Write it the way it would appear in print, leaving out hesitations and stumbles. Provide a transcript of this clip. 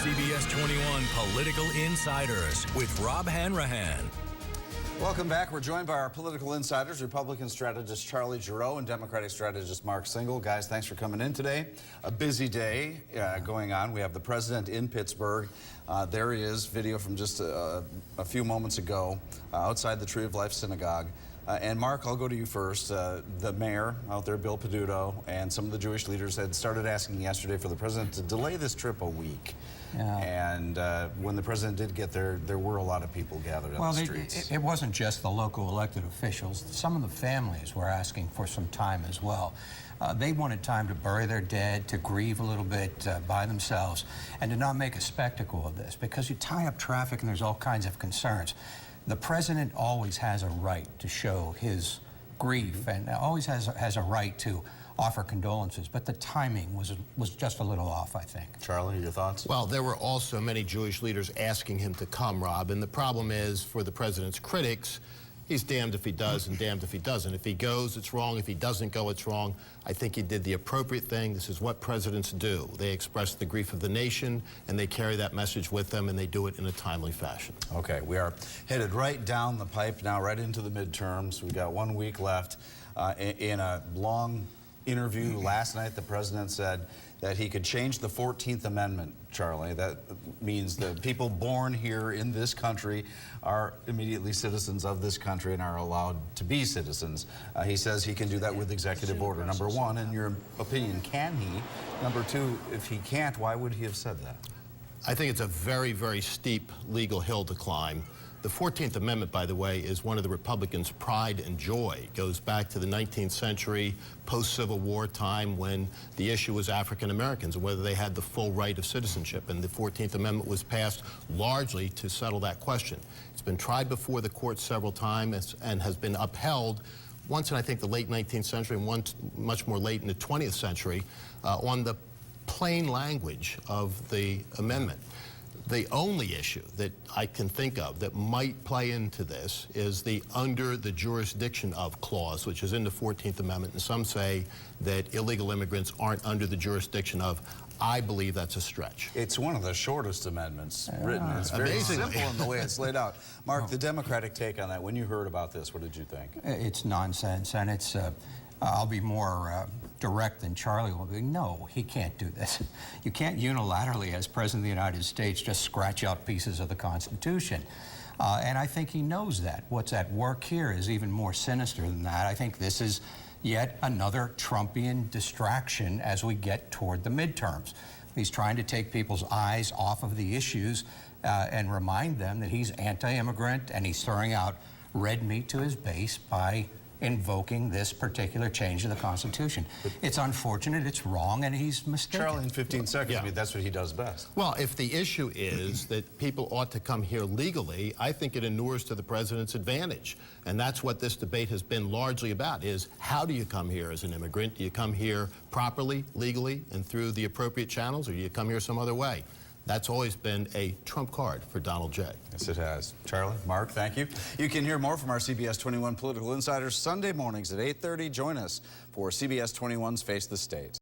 CBS 21 Political Insiders with Rob Hanrahan. Welcome back. We're joined by our political insiders, Republican strategist Charlie Giroux and Democratic strategist Mark Singal. Guys, thanks for coming in today. A busy day going on. We have the president in Pittsburgh. There he is, video from just a few moments ago outside the Tree of Life Synagogue. And Mark, I'll go to you first. The mayor out there, Bill Peduto, and some of the Jewish leaders had started asking yesterday for the president to delay this trip a week. Yeah. And when the president did get there, there were a lot of people gathered on the streets. It wasn't just the local elected officials. Some of the families were asking for some time as well. They wanted time to bury their dead, to grieve a little bit by themselves, and to not make a spectacle of this, because you tie up traffic and there's all kinds of concerns. The president always has a right to show his grief and always has a right to offer condolences, but the timing was just a little off, I think. Charlie, your thoughts? Well, there were also many Jewish leaders asking him to come, Rob, and the problem is, for the president's critics, he's damned if he does and damned if he doesn't. If he goes, it's wrong. If he doesn't go, it's wrong. I think he did the appropriate thing. This is what presidents do. They express the grief of the nation, and they carry that message with them, and they do it in a timely fashion. Okay, we are headed right down the pipe now, right into the midterms. We've got 1 week left. In a long interview last night, the president said that he could change the 14th Amendment, Charlie. That means that people born here in this country are immediately citizens of this country and are allowed to be citizens. He says he can do that with executive order. Number one, in your opinion, can he? Number two, if he can't, why would he have said that? I think it's a very, very steep legal hill to climb. The 14th Amendment, by the way, is one of the Republicans' pride and joy. It goes back to the 19th century, post-Civil War time, when the issue was African Americans and whether they had the full right of citizenship. And the 14th Amendment was passed largely to settle that question. It's been tried before the courts several times and has been upheld once in, I think, the late 19th century and once much more late in the 20th century on the plain language of the amendment. The only issue that I can think of that might play into this is the under the jurisdiction of clause, which is in the 14th Amendment, and some say that illegal immigrants aren't under the jurisdiction of. I believe that's a stretch. It's one of the shortest amendments written. It's very simple in the way it's laid out. Mark, the Democratic take on that, when you heard about this, what did you think? It's nonsense, and it's, I'll be more direct than Charlie will be. No, he can't do this. You can't unilaterally, as President of the United States, just scratch out pieces of the Constitution. And I think he knows that. What's at work here is even more sinister than that. I think this is yet another Trumpian distraction as we get toward the midterms. He's trying to take people's eyes off of the issues and remind them that he's anti-immigrant, and he's throwing out red meat to his base by invoking this particular change in the Constitution. It's unfortunate, it's wrong, and he's mistaken. Charlie, in 15 seconds, I mean, that's what he does best. Well, if the issue is that people ought to come here legally, I think it inures to the president's advantage. And that's what this debate has been largely about, is how do you come here as an immigrant? Do you come here properly, legally, and through the appropriate channels, or do you come here some other way? That's always been a trump card for Donald J. Yes, it has. Charlie, Mark, thank you. You can hear more from our CBS 21 Political Insiders Sunday mornings at 8:30. Join us for CBS 21's Face the State.